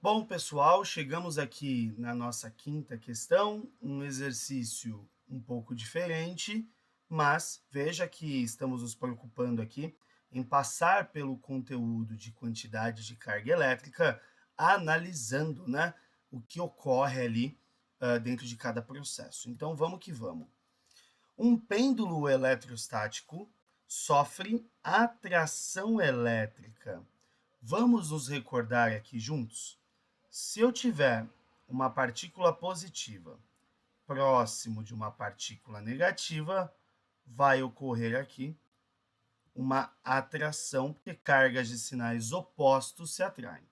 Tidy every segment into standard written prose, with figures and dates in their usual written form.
Bom, pessoal, chegamos aqui na nossa quinta questão, um exercício um pouco diferente, mas veja que estamos nos preocupando aqui em passar pelo conteúdo de quantidade de carga elétrica, analisando, né, o que ocorre ali dentro de cada processo. Então, vamos que vamos. Um pêndulo eletrostático sofre atração elétrica. Vamos nos recordar aqui juntos? Se eu tiver uma partícula positiva próximo de uma partícula negativa, vai ocorrer aqui uma atração, porque cargas de sinais opostos se atraem.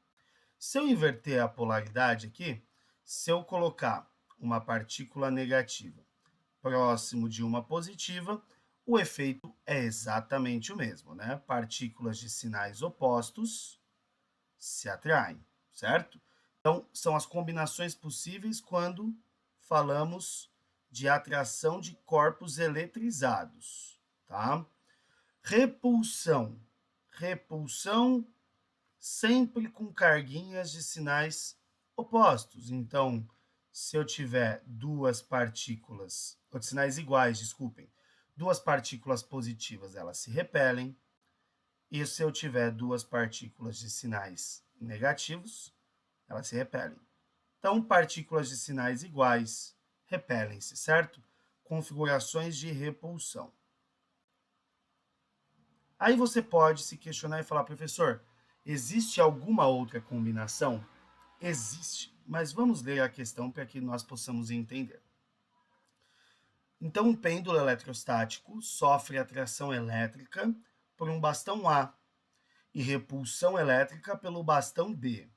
Se eu inverter a polaridade aqui, se eu colocar uma partícula negativa próximo de uma positiva, o efeito é exatamente o mesmo, né? Partículas de sinais opostos se atraem, certo? Então, são as combinações possíveis quando falamos de atração de corpos eletrizados, tá? Repulsão. Repulsão sempre com carguinhas de sinais opostos. Então, se eu tiver duas partículas, ou de sinais iguais, desculpem, duas partículas positivas, elas se repelem. E se eu tiver duas partículas de sinais negativos, elas se repelem. Então, partículas de sinais iguais repelem-se, certo? Configurações de repulsão. Aí você pode se questionar e falar, professor, existe alguma outra combinação? Existe, mas vamos ler a questão para que nós possamos entender. Então, um pêndulo eletrostático sofre atração elétrica por um bastão A e repulsão elétrica pelo bastão B.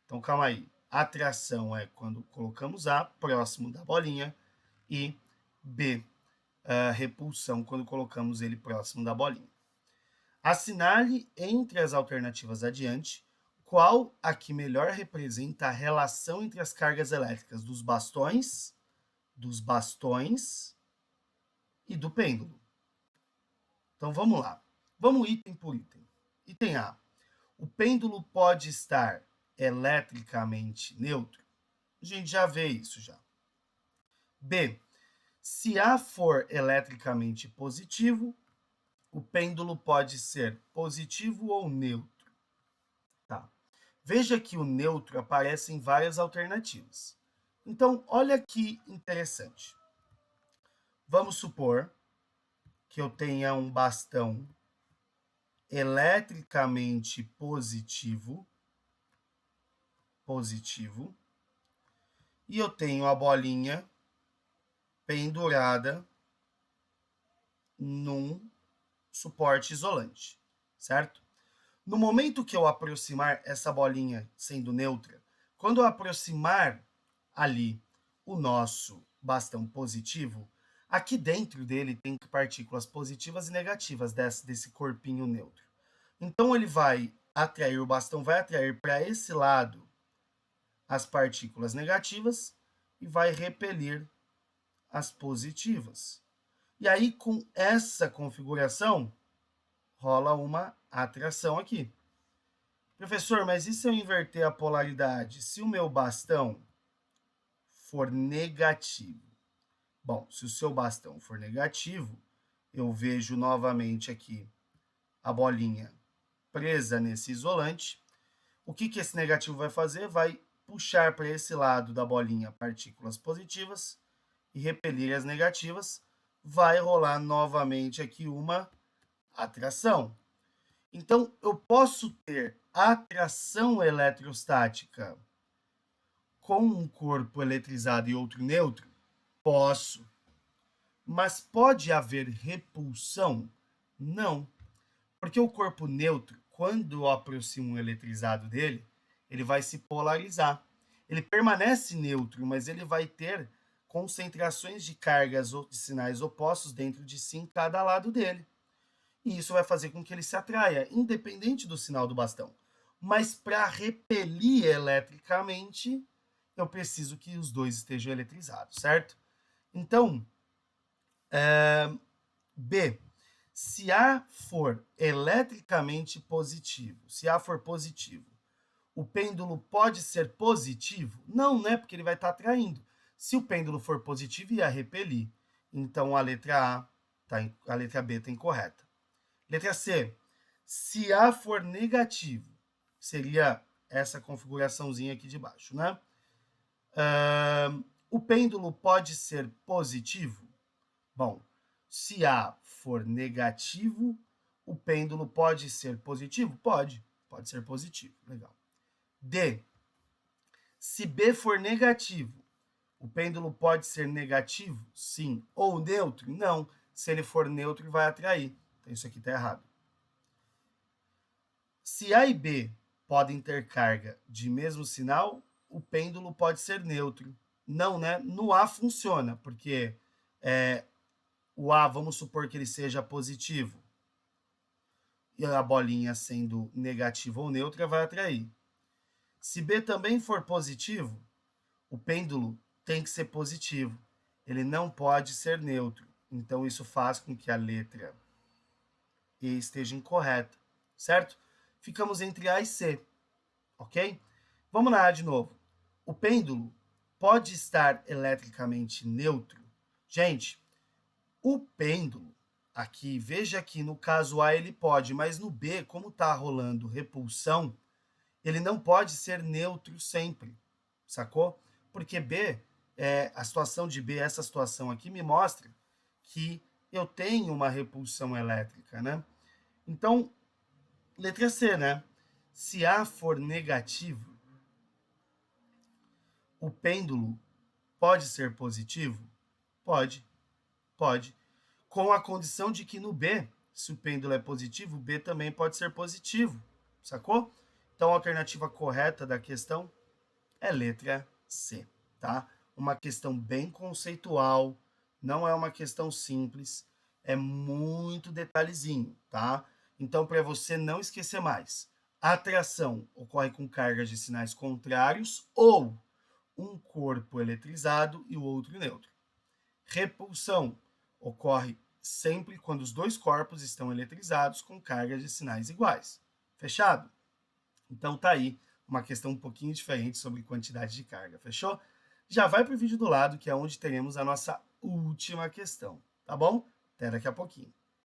Então, calma aí. Atração é quando colocamos A próximo da bolinha e B, repulsão, quando colocamos ele próximo da bolinha. Assinale entre as alternativas adiante qual a que melhor representa a relação entre as cargas elétricas dos bastões e do pêndulo. Então vamos lá. Vamos item por item. Item A. O pêndulo pode estar eletricamente neutro? A gente já vê isso já. B. Se A for eletricamente positivo, o pêndulo pode ser positivo ou neutro. Tá. Veja que o neutro aparece em várias alternativas. Então, olha que interessante. Vamos supor que eu tenha um bastão eletricamente positivo, e eu tenho a bolinha pendurada num suporte isolante, certo? No momento que eu aproximar essa bolinha sendo neutra, quando eu aproximar ali o nosso bastão positivo, aqui dentro dele tem partículas positivas e negativas desse corpinho neutro. Então ele vai atrair, o bastão vai atrair para esse lado as partículas negativas e vai repelir as positivas. E aí, com essa configuração, rola uma atração aqui. Professor, mas e se eu inverter a polaridade? Se o meu bastão for negativo? Bom, se o seu bastão for negativo, eu vejo novamente aqui a bolinha presa nesse isolante. O que esse negativo vai fazer? Vai puxar para esse lado da bolinha partículas positivas e repelir as negativas. Vai rolar novamente aqui uma atração. Então, eu posso ter atração eletrostática com um corpo eletrizado e outro neutro? Posso. Mas pode haver repulsão? Não. Porque o corpo neutro, quando eu aproximo um eletrizado dele, ele vai se polarizar. Ele permanece neutro, mas ele vai ter concentrações de cargas ou de sinais opostos dentro de si em cada lado dele. E isso vai fazer com que ele se atraia, independente do sinal do bastão. Mas para repelir eletricamente, eu preciso que os dois estejam eletrizados, certo? Então, B. Se A for eletricamente positivo, se A for positivo, o pêndulo pode ser positivo? Não, né? Porque ele vai estar atraindo. Se o pêndulo for positivo, ia repelir. Então, a letra a letra B está incorreta. Letra C. Se A for negativo, seria essa configuraçãozinha aqui de baixo, né? O pêndulo pode ser positivo? Bom, se A for negativo, o pêndulo pode ser positivo? Pode ser positivo. Legal. D. Se B for negativo, o pêndulo pode ser negativo? Sim. Ou neutro? Não. Se ele for neutro, vai atrair. Então, isso aqui está errado. Se A e B podem ter carga de mesmo sinal, o pêndulo pode ser neutro. Não, né? No A funciona, porque o A, vamos supor que ele seja positivo. E a bolinha sendo negativa ou neutra vai atrair. Se B também for positivo, o pêndulo tem que ser positivo. Ele não pode ser neutro. Então, isso faz com que a letra E esteja incorreta, certo? Ficamos entre A e C, ok? Vamos lá de novo. O pêndulo pode estar eletricamente neutro? Gente, o pêndulo, aqui, veja que no caso A ele pode, mas no B, como está rolando repulsão, ele não pode ser neutro sempre, sacou? Porque B, a situação de B, essa situação aqui, me mostra que eu tenho uma repulsão elétrica, né? Então, letra C, né? Se A for negativo, o pêndulo pode ser positivo? Pode. Com a condição de que no B, se o pêndulo é positivo, o B também pode ser positivo, sacou? Então, a alternativa correta da questão é letra C, tá? Uma questão bem conceitual, não é uma questão simples, é muito detalhezinho, tá? Então, para você não esquecer mais, a atração ocorre com cargas de sinais contrários ou um corpo eletrizado e o outro neutro. Repulsão ocorre sempre quando os dois corpos estão eletrizados com cargas de sinais iguais. Fechado? Então tá aí uma questão um pouquinho diferente sobre quantidade de carga, fechou? Já vai para o vídeo do lado, que é onde teremos a nossa última questão, tá bom? Até daqui a pouquinho.